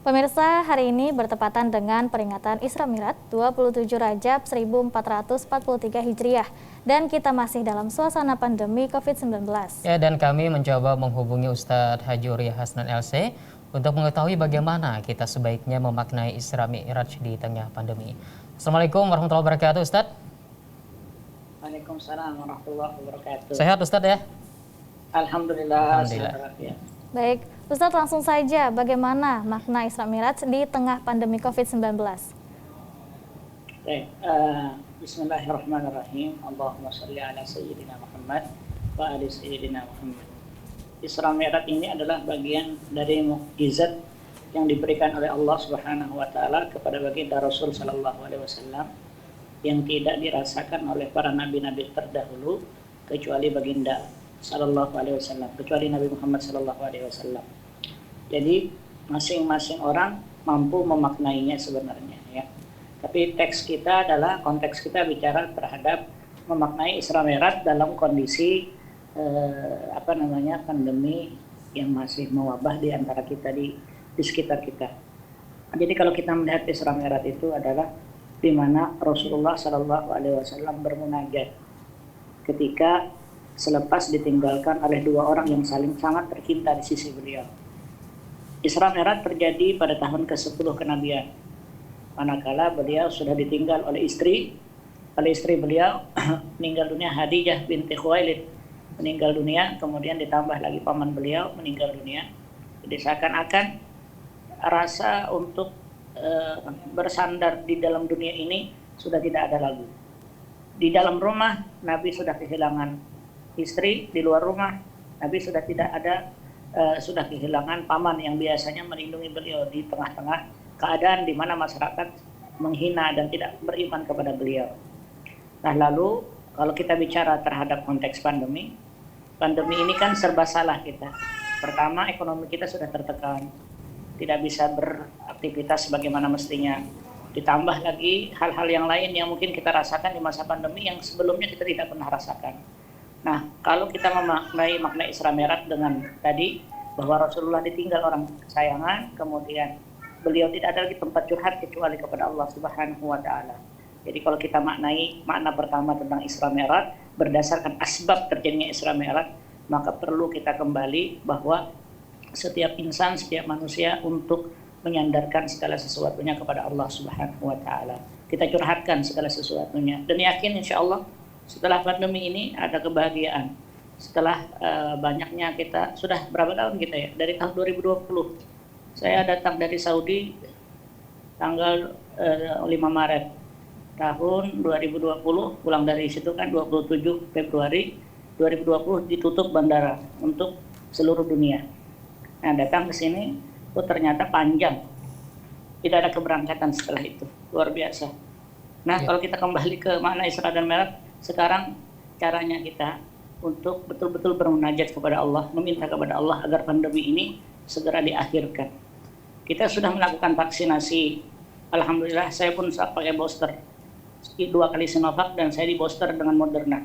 Pemirsa, hari ini bertepatan dengan peringatan Isra Mi'raj 27 Rajab 1443 Hijriah dan kita masih dalam suasana pandemi COVID-19. Ya, dan kami mencoba menghubungi Ustadz Haji Uriah Hasnan LC untuk mengetahui bagaimana kita sebaiknya memaknai Isra Mi'raj di tengah pandemi. Assalamualaikum warahmatullahi wabarakatuh, Ustadz. Waalaikumsalam warahmatullahi wabarakatuh. Sehat, Ustadz ya? Alhamdulillah. Baik, Ustadz, langsung saja bagaimana makna Isra Mi'raj di tengah pandemi COVID-19? Baik, bismillahirrahmanirrahim. Allahumma sholli ala sayyidina Muhammad wa ali sayyidina Muhammad. Isra Mi'raj ini adalah bagian dari mukjizat yang diberikan oleh Allah Subhanahu wa taala kepada baginda Rasul sallallahu alaihi wasallam yang tidak dirasakan oleh para nabi-nabi terdahulu kecuali baginda sallallahu alaihi wasallam, kecuali Nabi Muhammad sallallahu alaihi wasallam. Jadi masing-masing orang mampu memaknainya sebenarnya, ya. Tapi konteks kita bicara terhadap memaknai Isra Mi'raj dalam kondisi pandemi yang masih mewabah di antara kita, di sekitar kita. Jadi kalau kita melihat Isra Mi'raj itu adalah di mana Rasulullah sallallahu alaihi wasallam bermunajat ketika selepas ditinggalkan oleh dua orang yang saling sangat tercinta di sisi beliau. Isra Mi'raj terjadi pada tahun ke-10 kenabian, manakala beliau sudah ditinggal oleh istri beliau meninggal dunia, Khadijah binti Khuwailid meninggal dunia, kemudian ditambah lagi paman beliau meninggal dunia. Jadi seakan-akan rasa untuk bersandar di dalam dunia ini sudah tidak ada lagi. Di dalam rumah Nabi sudah kehilangan istri, di luar rumah Nabi sudah sudah kehilangan paman yang biasanya melindungi beliau di tengah-tengah keadaan di mana masyarakat menghina dan tidak beriman kepada beliau. Nah, lalu kalau kita bicara terhadap konteks pandemi ini kan serba salah kita. Pertama, ekonomi kita sudah tertekan, tidak bisa beraktivitas sebagaimana mestinya. Ditambah lagi hal-hal yang lain yang mungkin kita rasakan di masa pandemi yang sebelumnya kita tidak pernah rasakan. Nah, kalau kita memaknai makna Isra Mi'raj dengan tadi bahwa Rasulullah ditinggal orang kesayangan, kemudian beliau tidak ada lagi tempat curhat kecuali kepada Allah Subhanahu wa taala. Jadi kalau kita maknai makna pertama tentang Isra Mi'raj berdasarkan asbab terjadinya Isra Mi'raj, maka perlu kita kembali bahwa setiap insan, setiap manusia untuk menyandarkan segala sesuatunya kepada Allah Subhanahu wa taala. Kita curhatkan segala sesuatunya dan yakin insyaallah setelah pandemi ini ada kebahagiaan. Setelah banyaknya kita, sudah berapa tahun kita ya? Dari tahun 2020. Saya datang dari Saudi tanggal 5 Maret tahun 2020, pulang dari situ kan 27 Februari 2020 ditutup bandara untuk seluruh dunia. Nah, datang ke sini, ternyata panjang. Tidak ada keberangkatan setelah itu. Luar biasa. Nah, kalau kita kembali ke makna Isra dan Mi'raj, sekarang caranya kita untuk betul-betul bermunajat kepada Allah, meminta kepada Allah agar pandemi ini segera diakhirkan. Kita sudah melakukan vaksinasi. Alhamdulillah, saya pun pakai booster 2 kali Sinovac dan saya di booster dengan Moderna.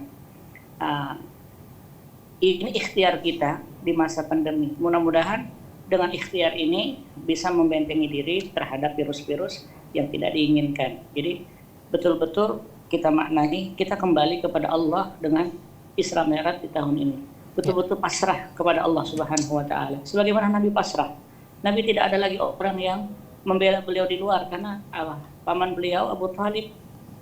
Ini ikhtiar kita di masa pandemi. Mudah-mudahan dengan ikhtiar ini bisa membentengi diri terhadap virus-virus yang tidak diinginkan. Jadi betul-betul kita maknai, kita kembali kepada Allah dengan Isra Mi'raj di tahun ini. Betul-betul pasrah kepada Allah Subhanahu wa taala. Sebagaimana Nabi pasrah. Nabi tidak ada lagi orang yang membela beliau di luar karena paman beliau Abu Thalib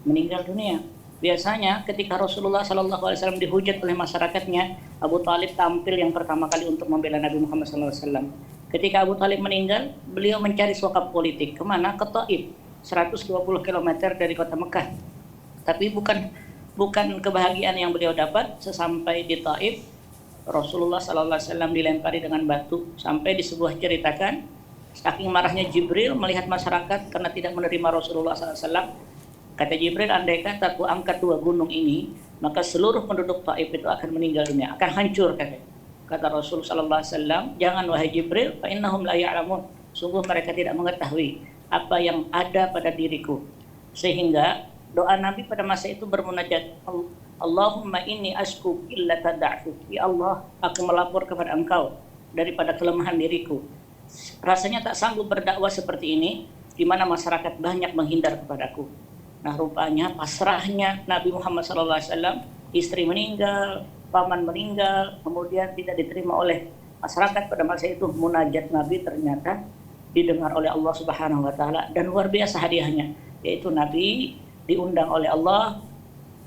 meninggal dunia. Biasanya ketika Rasulullah sallallahu alaihi wasallam dihujat oleh masyarakatnya, Abu Thalib tampil yang pertama kali untuk membela Nabi Muhammad sallallahu alaihi wasallam. Ketika Abu Thalib meninggal, beliau mencari sokap politik. Kemana? Ke Taif, 120 km dari kota Mekah. Tapi bukan kebahagiaan yang beliau dapat. Sesampai di Taif, Rasulullah sallallahu alaihi wasallam dilempari dengan batu sampai di sebuah ceritakan saking marahnya Jibril melihat masyarakat karena tidak menerima Rasulullah sallallahu alaihi wasallam. Kata Jibril, andai kata aku angkat 2 gunung ini, maka seluruh penduduk Taif itu akan meninggal dunia, akan hancur. Kata Rasul sallallahu alaihi wasallam, jangan wahai Jibril, fa innahum la ya'lamun. Sungguh mereka tidak mengetahui apa yang ada pada diriku. Sehingga doa Nabi pada masa itu bermunajat, Allahumma inni asku illata da'fu. Ya Allah, aku melapor kepada Engkau daripada kelemahan diriku. rasanya tak sanggup berdakwah seperti ini, di mana masyarakat banyak menghindar kepadaku. Nah, rupanya pasrahnya Nabi Muhammad SAW, istri meninggal, paman meninggal, kemudian tidak diterima oleh masyarakat pada masa itu. Munajat Nabi ternyata didengar oleh Allah Subhanahu wa taala, dan luar biasa hadiahnya, yaitu Nabi diundang oleh Allah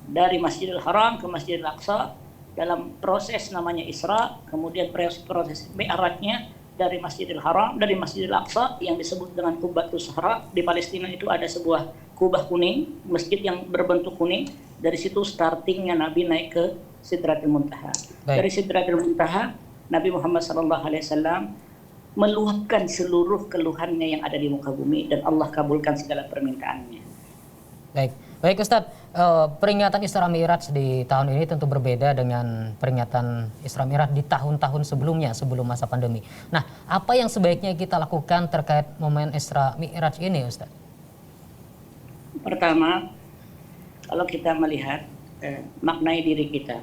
dari Masjidil Haram ke Masjidil Aqsa dalam proses namanya Isra, kemudian proses Mi'rajnya dari Masjidil Haram, dari Masjidil Aqsa yang disebut dengan Qubatus Sahra. Di Palestina itu ada sebuah kubah kuning, masjid yang berbentuk kuning. Dari situ startingnya Nabi naik ke Sidratul Muntaha. Dari Sidratul Muntaha, Nabi Muhammad SAW meluapkan seluruh keluhannya yang ada di muka bumi, dan Allah kabulkan segala permintaannya. Baik Ustadz, peringatan Isra Mi'raj di tahun ini tentu berbeda dengan peringatan Isra Mi'raj di tahun-tahun sebelumnya, sebelum masa pandemi. Nah, apa yang sebaiknya kita lakukan terkait momen Isra Mi'raj ini, Ustadz? Pertama, kalau kita melihat maknai diri kita,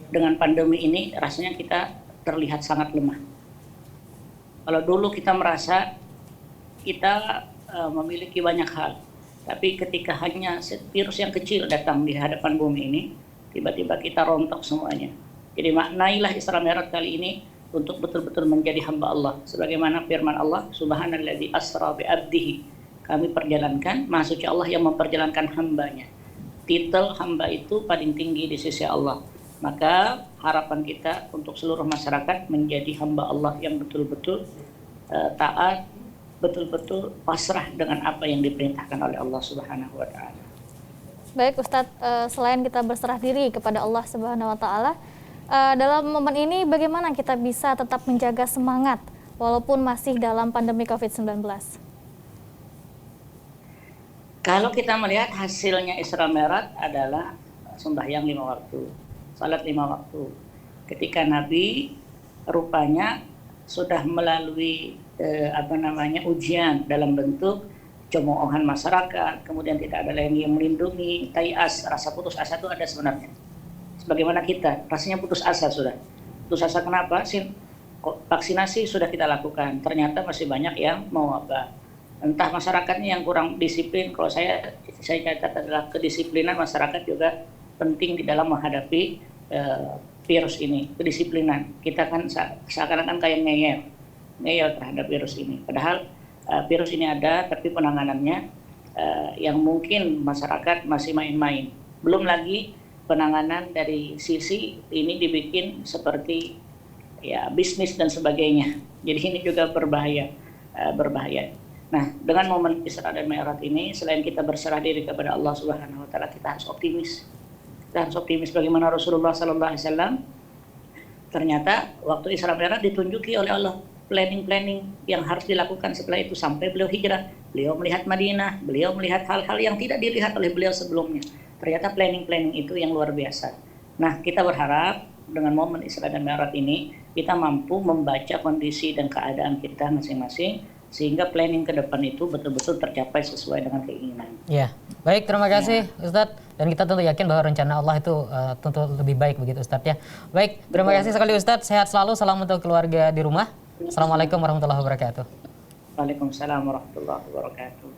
dengan pandemi ini rasanya kita terlihat sangat lemah. Kalau dulu kita merasa kita memiliki banyak hal, tapi ketika hanya virus yang kecil datang di hadapan bumi ini, tiba-tiba kita rontok semuanya. Jadi maknailah Isra Mi'raj kali ini untuk betul-betul menjadi hamba Allah. Sebagaimana firman Allah, Subhanalladzi asra bi abdihi. Kami perjalankan, Maha Suci Allah yang memperjalankan hambanya. Titel hamba itu paling tinggi di sisi Allah. Maka harapan kita untuk seluruh masyarakat menjadi hamba Allah yang betul-betul taat, betul-betul pasrah dengan apa yang diperintahkan oleh Allah Subhanahu wa taala. Baik Ustadz, selain kita berserah diri kepada Allah Subhanahu wa taala, dalam momen ini bagaimana kita bisa tetap menjaga semangat walaupun masih dalam pandemi COVID-19? Kalau kita melihat hasilnya Isra Mi'raj adalah sembahyang 5 waktu, salat 5 waktu. Ketika Nabi rupanya sudah melalui ujian dalam bentuk cemoohan masyarakat, kemudian tidak ada lagi yang melindungi, tayas, rasa putus asa itu ada sebenarnya. Sebagaimana kita, rasanya putus asa sudah. Putus asa kenapa? Vaksinasi sudah kita lakukan, ternyata masih banyak yang mewabah. Entah masyarakatnya yang kurang disiplin. Kalau saya catat adalah kedisiplinan masyarakat juga penting di dalam menghadapi virus ini. Kedisiplinan, kita kan seakan-akan kayak ngeyel terhadap virus ini. Padahal virus ini ada, tapi penanganannya yang mungkin masyarakat masih main-main. Belum lagi penanganan dari sisi ini dibikin seperti ya bisnis dan sebagainya. Jadi ini juga berbahaya. Nah, dengan momen Isra dan Mi'raj ini, selain kita berserah diri kepada Allah Subhanahu wa taala, kita harus optimis. Kita harus optimis bagaimana Rasulullah sallallahu alaihi wasallam ternyata waktu Isra Mi'raj ditunjuki oleh Allah planning yang harus dilakukan setelah itu sampai beliau hijrah. Beliau melihat Madinah, beliau melihat hal-hal yang tidak dilihat oleh beliau sebelumnya. Ternyata planning itu yang luar biasa. Nah, kita berharap dengan momen Isra dan Mi'raj ini kita mampu membaca kondisi dan keadaan kita masing-masing, sehingga planning ke depan itu betul-betul tercapai sesuai dengan keinginan. Ya, baik, terima kasih Ustadz. Dan kita tentu yakin bahwa rencana Allah itu tentu lebih baik begitu Ustadz ya. Baik, terima kasih sekali Ustadz. Sehat selalu, salam untuk keluarga di rumah. Assalamualaikum warahmatullahi wabarakatuh. Waalaikumsalam warahmatullahi wabarakatuh.